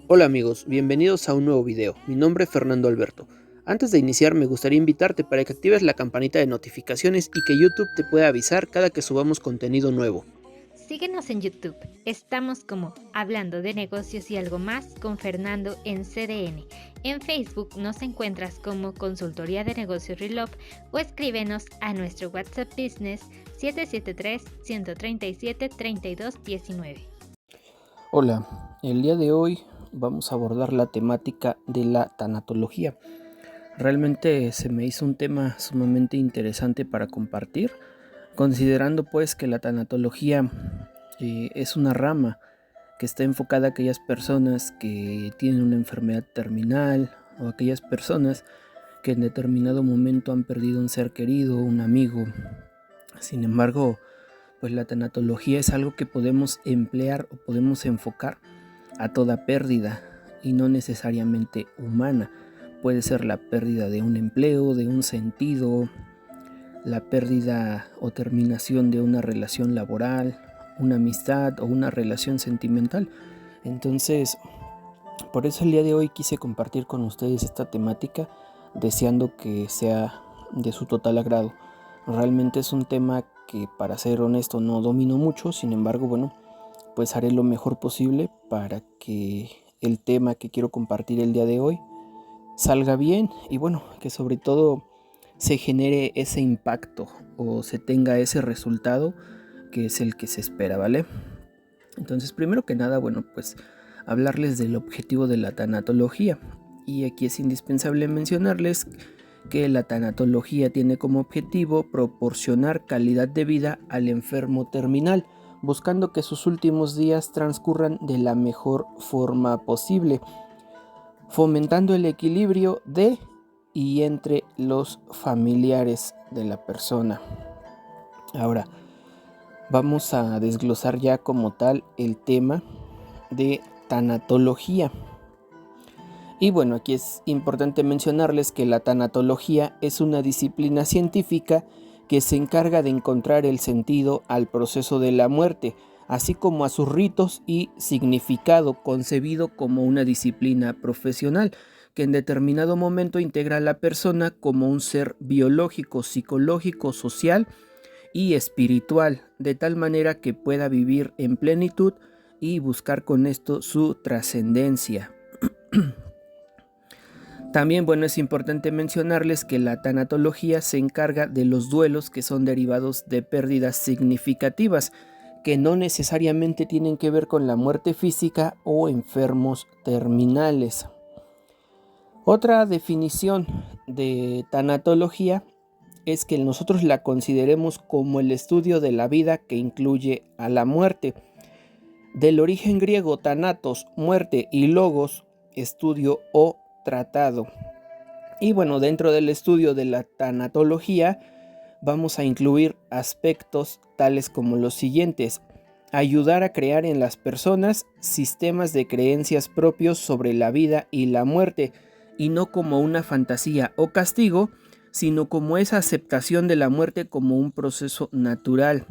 Hola amigos, bienvenidos a un nuevo video. Mi nombre es Fernando Alberto. Antes de iniciar me gustaría invitarte para que actives la campanita de notificaciones y que YouTube te pueda avisar cada que subamos contenido nuevo. Síguenos en YouTube. Estamos como Hablando de Negocios y algo más con Fernando en CDN. En Facebook nos encuentras como Consultoría de Negocios Relove o escríbenos a nuestro WhatsApp Business 773-137-3219. Hola, el día de hoy vamos a abordar la temática de la tanatología. Realmente se me hizo un tema sumamente interesante para compartir, considerando pues que la tanatología es una rama que está enfocada a aquellas personas que tienen una enfermedad terminal o aquellas personas que en determinado momento han perdido un ser querido, un amigo. Sin embargo, pues la tanatología es algo que podemos emplear o podemos enfocar a toda pérdida y no necesariamente humana. Puede ser la pérdida de un empleo, de un sentido, la pérdida o terminación de una relación laboral, una amistad o una relación sentimental. Entonces, por eso el día de hoy quise compartir con ustedes esta temática, deseando que sea de su total agrado. Realmente es un tema que, para ser honesto, no domino mucho, sin embargo, bueno, pues haré lo mejor posible para que el tema que quiero compartir el día de hoy salga bien y bueno, que sobre todo se genere ese impacto o se tenga ese resultado que es el que se espera, ¿vale? Entonces, primero que nada, bueno, pues hablarles del objetivo de la tanatología. Y aquí es indispensable mencionarles que la tanatología tiene como objetivo proporcionar calidad de vida al enfermo terminal, buscando que sus últimos días transcurran de la mejor forma posible, fomentando el equilibrio de y entre los familiares de la persona. Ahora, vamos a desglosar ya como tal el tema de tanatología. Y bueno, aquí es importante mencionarles que la tanatología es una disciplina científica que se encarga de encontrar el sentido al proceso de la muerte, así como a sus ritos y significado, concebido como una disciplina profesional que en determinado momento integra a la persona como un ser biológico, psicológico, social y espiritual, de tal manera que pueda vivir en plenitud y buscar con esto su trascendencia. También, bueno, es importante mencionarles que la tanatología se encarga de los duelos que son derivados de pérdidas significativas, que no necesariamente tienen que ver con la muerte física o enfermos terminales. Otra definición de tanatología es que nosotros la consideremos como el estudio de la vida que incluye a la muerte. Del origen griego thanatos, muerte, y logos, estudio o tratado. Y bueno, dentro del estudio de la tanatología vamos a incluir aspectos tales como los siguientes: ayudar a crear en las personas sistemas de creencias propios sobre la vida y la muerte, y no como una fantasía o castigo, sino como esa aceptación de la muerte como un proceso natural.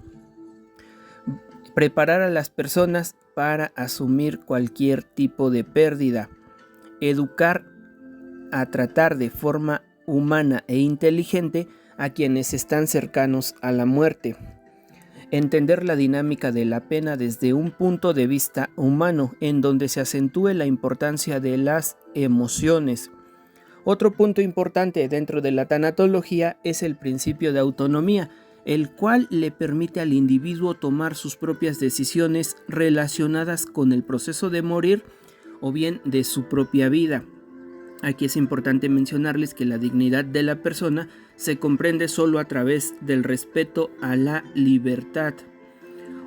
Preparar a las personas para asumir cualquier tipo de pérdida. Educar a tratar de forma humana e inteligente a quienes están cercanos a la muerte. Entender la dinámica de la pena desde un punto de vista humano, en donde se acentúe la importancia de las emociones. Otro punto importante dentro de la tanatología es el principio de autonomía, el cual le permite al individuo tomar sus propias decisiones relacionadas con el proceso de morir o bien de su propia vida. Aquí es importante mencionarles que la dignidad de la persona se comprende solo a través del respeto a la libertad.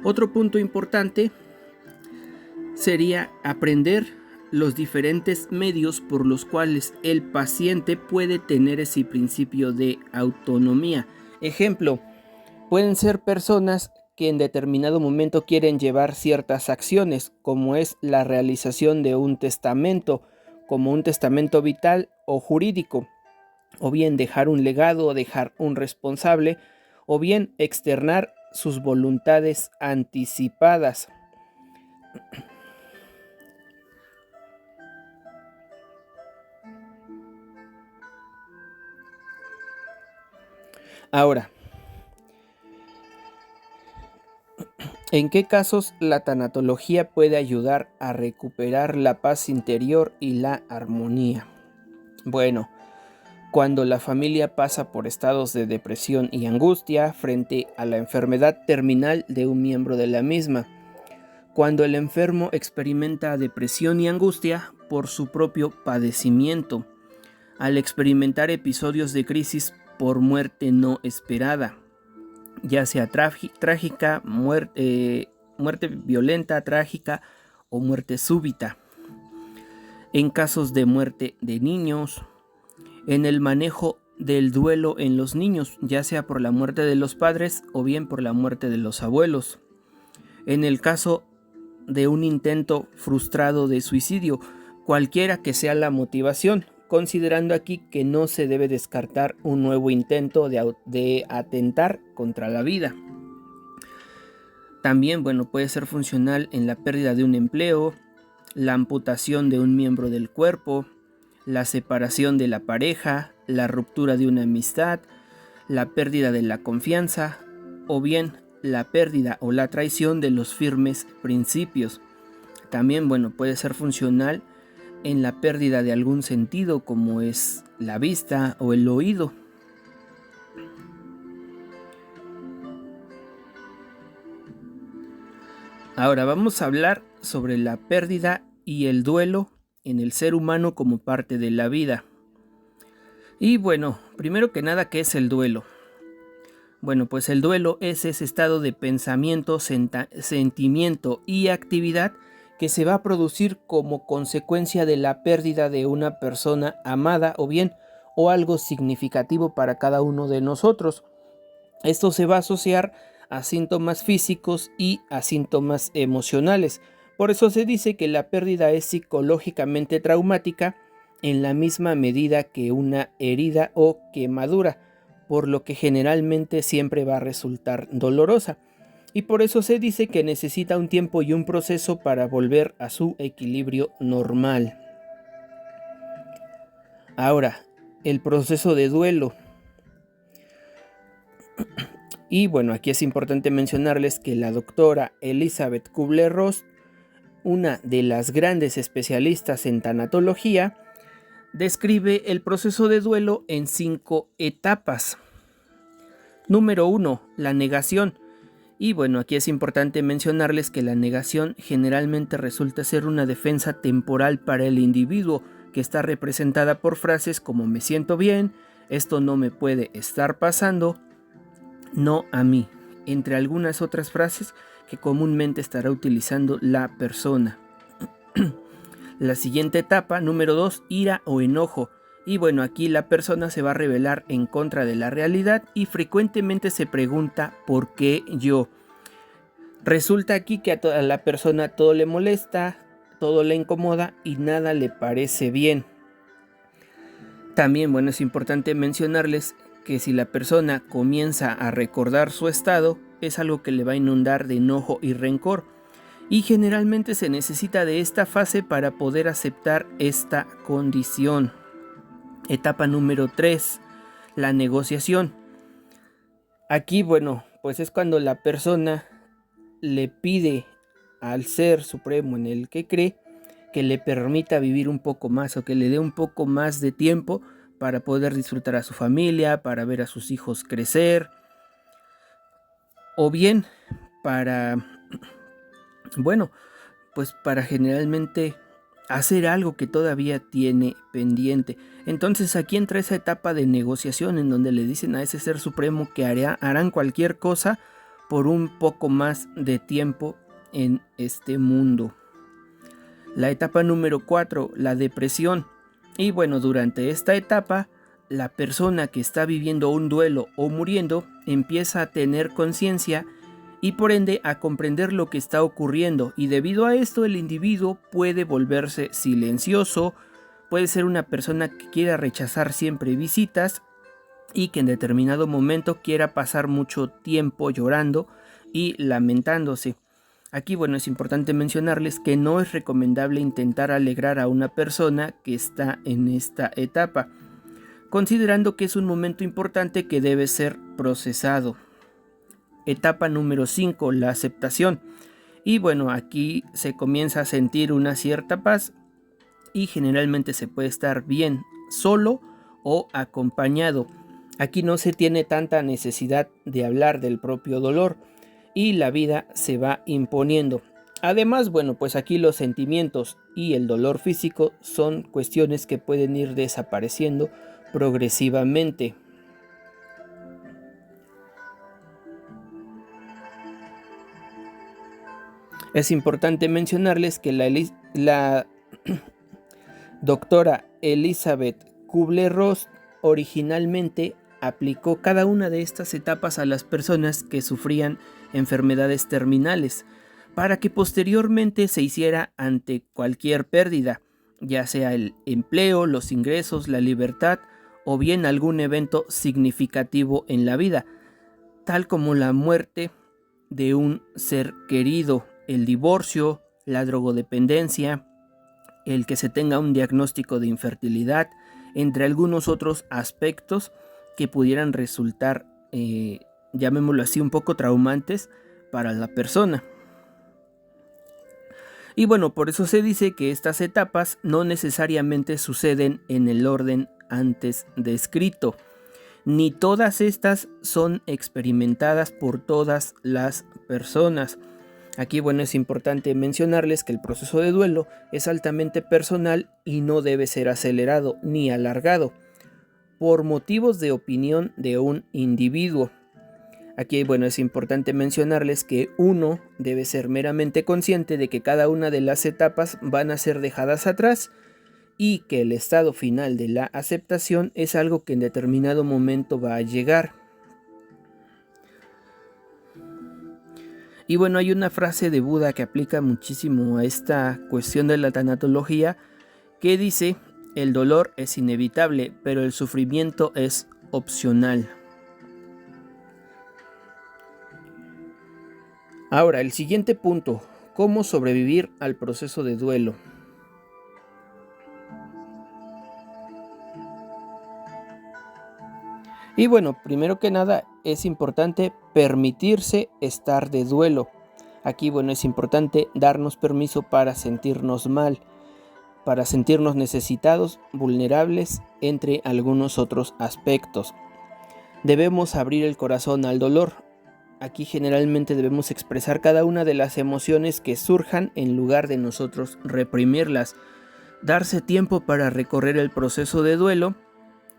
Otro punto importante sería aprender los diferentes medios por los cuales el paciente puede tener ese principio de autonomía. Ejemplo, pueden ser personas que en determinado momento quieren llevar ciertas acciones, como es la realización de un testamento, como un testamento vital o jurídico, o bien dejar un legado, dejar un responsable, o bien externar sus voluntades anticipadas. Ahora, ¿en qué casos la tanatología puede ayudar a recuperar la paz interior y la armonía? Bueno, cuando la familia pasa por estados de depresión y angustia frente a la enfermedad terminal de un miembro de la misma. Cuando el enfermo experimenta depresión y angustia por su propio padecimiento, al experimentar episodios de crisis por muerte no esperada, ya sea trágica, muerte violenta, trágica o muerte súbita. En casos de muerte de niños, en el manejo del duelo en los niños, ya sea por la muerte de los padres o bien por la muerte de los abuelos. En el caso de un intento frustrado de suicidio, cualquiera que sea la motivación, considerando aquí que no se debe descartar un nuevo intento de atentar contra la vida. También, puede ser funcional en la pérdida de un empleo, la amputación de un miembro del cuerpo, la separación de la pareja, la ruptura de una amistad, la pérdida de la confianza o bien la pérdida o la traición de los firmes principios. También, puede ser funcional en la pérdida de algún sentido como es la vista o el oído. Ahora vamos a hablar sobre la pérdida y el duelo en el ser humano como parte de la vida. Y primero que nada, ¿qué es el duelo? Pues el duelo es ese estado de pensamiento, sentimiento y actividad que se va a producir como consecuencia de la pérdida de una persona amada o algo significativo para cada uno de nosotros. Esto se va a asociar a síntomas físicos y a síntomas emocionales. Por eso se dice que la pérdida es psicológicamente traumática en la misma medida que una herida o quemadura, por lo que generalmente siempre va a resultar dolorosa. Y por eso se dice que necesita un tiempo y un proceso para volver a su equilibrio normal. Ahora, el proceso de duelo. Y aquí es importante mencionarles que la doctora Elizabeth Kubler-Ross, una de las grandes especialistas en tanatología, describe el proceso de duelo en 5 etapas. Número 1, la negación. Y aquí es importante mencionarles que la negación generalmente resulta ser una defensa temporal para el individuo, que está representada por frases como me siento bien, esto no me puede estar pasando, no a mí, entre algunas otras frases que comúnmente estará utilizando la persona. La siguiente etapa, número 2, ira o enojo. Y aquí la persona se va a rebelar en contra de la realidad y frecuentemente se pregunta ¿por qué yo? Resulta aquí que a la persona todo le molesta, todo le incomoda y nada le parece bien. También, es importante mencionarles que si la persona comienza a recordar su estado, es algo que le va a inundar de enojo y rencor. Y generalmente se necesita de esta fase para poder aceptar esta condición. Etapa número 3, la negociación. Aquí, pues es cuando la persona le pide al ser supremo en el que cree que le permita vivir un poco más o que le dé un poco más de tiempo para poder disfrutar a su familia, para ver a sus hijos crecer, o bien para, pues para generalmente hacer algo que todavía tiene pendiente. Entonces aquí entra esa etapa de negociación en donde le dicen a ese ser supremo que harán cualquier cosa por un poco más de tiempo en este mundo. La etapa número 4, la depresión. Y durante esta etapa, la persona que está viviendo un duelo o muriendo empieza a tener conciencia y por ende a comprender lo que está ocurriendo, y debido a esto el individuo puede volverse silencioso, puede ser una persona que quiera rechazar siempre visitas y que en determinado momento quiera pasar mucho tiempo llorando y lamentándose. Aquí es importante mencionarles que no es recomendable intentar alegrar a una persona que está en esta etapa. considerando que es un momento importante que debe ser procesado. Etapa número 5, la aceptación. Y bueno, aquí se comienza a sentir una cierta paz y generalmente se puede estar bien solo o acompañado. Aquí no se tiene tanta necesidad de hablar del propio dolor y la vida se va imponiendo. Además, bueno, pues aquí los sentimientos y el dolor físico son cuestiones que pueden ir desapareciendo progresivamente. Es importante mencionarles que la doctora Elizabeth Kubler-Ross originalmente aplicó cada una de estas etapas a las personas que sufrían enfermedades terminales, para que posteriormente se hiciera ante cualquier pérdida, ya sea el empleo, los ingresos, la libertad o bien algún evento significativo en la vida, tal como la muerte de un ser querido, el divorcio, la drogodependencia, el que se tenga un diagnóstico de infertilidad, entre algunos otros aspectos que pudieran resultar, llamémoslo así, un poco traumantes para la persona. Y bueno, por eso se dice que estas etapas no necesariamente suceden en el orden antes descrito, ni todas estas son experimentadas por todas las personas. Aquí, bueno, es importante mencionarles que el proceso de duelo es altamente personal y no debe ser acelerado ni alargado por motivos de opinión de un individuo. Aquí, bueno, es importante mencionarles que uno debe ser meramente consciente de que cada una de las etapas van a ser dejadas atrás y que el estado final de la aceptación es algo que en determinado momento va a llegar. Y bueno, hay una frase de Buda que aplica muchísimo a esta cuestión de la tanatología, que dice: el dolor es inevitable, pero el sufrimiento es opcional. Ahora, el siguiente punto: ¿cómo sobrevivir al proceso de duelo? Y bueno, primero que nada es importante permitirse estar de duelo. Aquí, bueno, es importante darnos permiso para sentirnos mal, para sentirnos necesitados, vulnerables, entre algunos otros aspectos. Debemos abrir el corazón al dolor. Aquí generalmente debemos expresar cada una de las emociones que surjan en lugar de nosotros reprimirlas. Darse tiempo para recorrer el proceso de duelo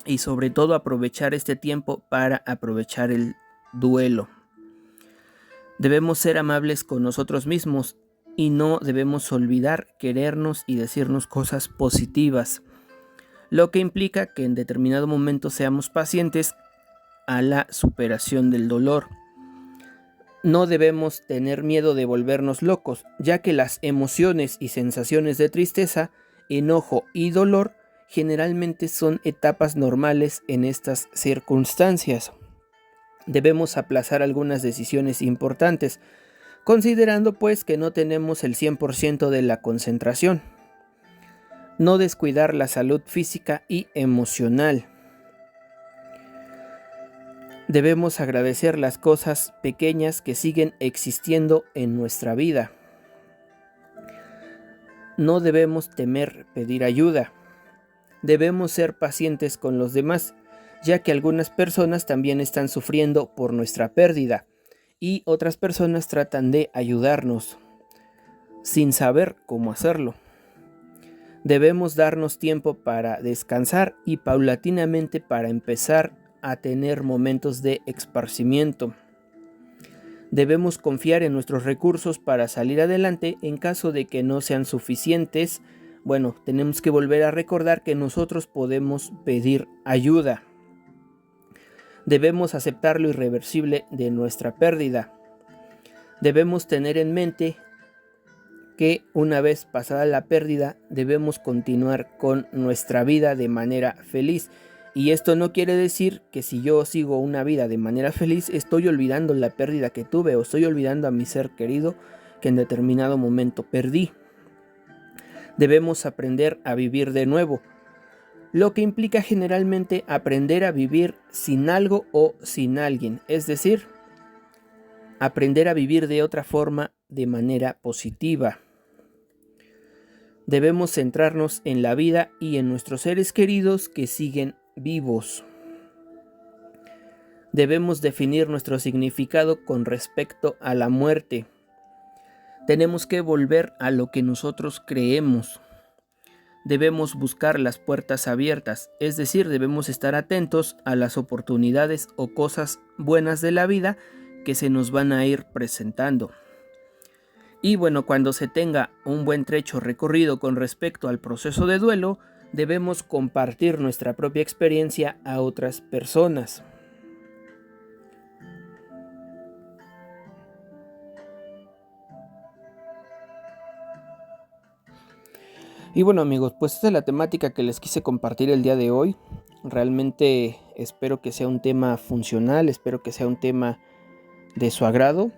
y sobre todo aprovechar este tiempo para aprovechar el duelo. Debemos ser amables con nosotros mismos y no debemos olvidar querernos y decirnos cosas positivas, lo que implica que en determinado momento seamos pacientes a la superación del dolor. No debemos tener miedo de volvernos locos, ya que las emociones y sensaciones de tristeza, enojo y dolor generalmente son etapas normales en estas circunstancias. Debemos aplazar algunas decisiones importantes, considerando pues que no tenemos el 100% de la concentración. No descuidar la salud física y emocional. Debemos agradecer las cosas pequeñas que siguen existiendo en nuestra vida. No debemos temer pedir ayuda. Debemos ser pacientes con los demás, ya que algunas personas también están sufriendo por nuestra pérdida y otras personas tratan de ayudarnos sin saber cómo hacerlo. Debemos darnos tiempo para descansar y paulatinamente para empezar a tener momentos de esparcimiento. Debemos confiar en nuestros recursos para salir adelante en caso de que no sean suficientes. Bueno, tenemos que volver a recordar que nosotros podemos pedir ayuda. Debemos aceptar lo irreversible de nuestra pérdida. Debemos tener en mente que una vez pasada la pérdida, debemos continuar con nuestra vida de manera feliz. Y esto no quiere decir que si yo sigo una vida de manera feliz, estoy olvidando la pérdida que tuve o estoy olvidando a mi ser querido que en determinado momento perdí. Debemos aprender a vivir de nuevo. lo que implica generalmente aprender a vivir sin algo o sin alguien, es decir, aprender a vivir de otra forma de manera positiva. Debemos centrarnos en la vida y en nuestros seres queridos que siguen vivos. Debemos definir nuestro significado con respecto a la muerte. Tenemos que volver a lo que nosotros creemos. Debemos buscar las puertas abiertas, es decir, debemos estar atentos a las oportunidades o cosas buenas de la vida que se nos van a ir presentando. Y bueno, cuando se tenga un buen trecho recorrido con respecto al proceso de duelo, debemos compartir nuestra propia experiencia a otras personas. Y bueno amigos, pues esta es la temática que les quise compartir el día de hoy. Realmente espero que sea un tema funcional, espero que sea un tema de su agrado.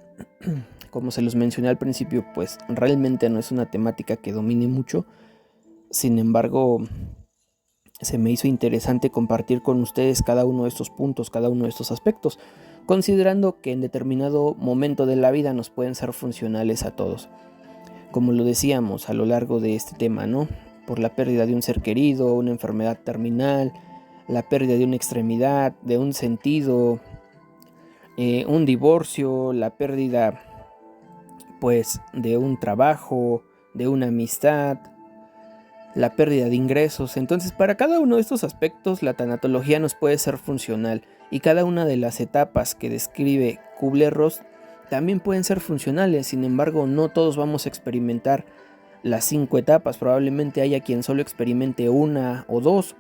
Como se los mencioné al principio, pues realmente no es una temática que domine mucho. Sin embargo, se me hizo interesante compartir con ustedes cada uno de estos puntos, cada uno de estos aspectos, considerando que en determinado momento de la vida nos pueden ser funcionales a todos. Como lo decíamos a lo largo de este tema, ¿no? Por la pérdida de un ser querido, una enfermedad terminal, la pérdida de una extremidad, de un sentido, un divorcio, la pérdida pues de un trabajo, de una amistad, la pérdida de ingresos. Entonces, para cada uno de estos aspectos la tanatología nos puede ser funcional, y cada una de las etapas que describe Kubler-Ross también pueden ser funcionales. Sin embargo, no todos vamos a experimentar las 5 etapas, probablemente haya quien solo experimente una o dos.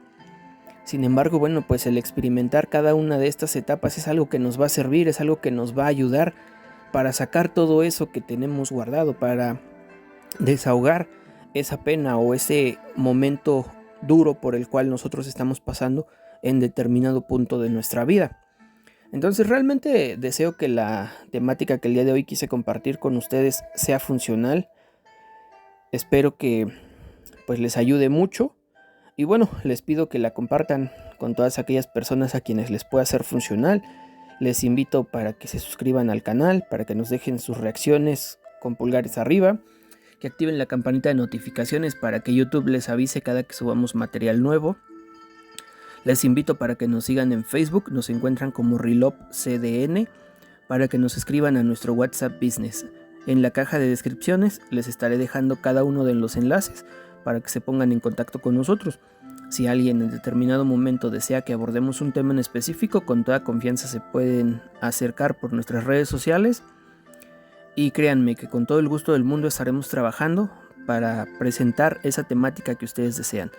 Sin embargo, bueno, pues el experimentar cada una de estas etapas es algo que nos va a servir, es algo que nos va a ayudar para sacar todo eso que tenemos guardado, para desahogar esa pena o ese momento duro por el cual nosotros estamos pasando en determinado punto de nuestra vida. Entonces realmente deseo que la temática que el día de hoy quise compartir con ustedes sea funcional. Espero que pues les ayude mucho, y bueno, les pido que la compartan con todas aquellas personas a quienes les pueda ser funcional. Les invito para que se suscriban al canal, para que nos dejen sus reacciones con pulgares arriba, que activen la campanita de notificaciones para que YouTube les avise cada que subamos material nuevo. Les invito para que nos sigan en Facebook, nos encuentran como ReLopCDN, para que nos escriban a nuestro WhatsApp Business. En la caja de descripciones les estaré dejando cada uno de los enlaces para que se pongan en contacto con nosotros. Si alguien en determinado momento desea que abordemos un tema en específico, con toda confianza se pueden acercar por nuestras redes sociales, y créanme que con todo el gusto del mundo estaremos trabajando para presentar esa temática que ustedes desean.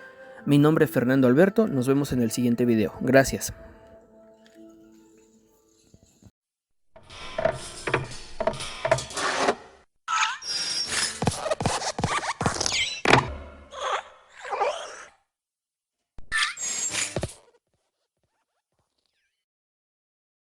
Mi nombre es Fernando Alberto, nos vemos en el siguiente video. Gracias.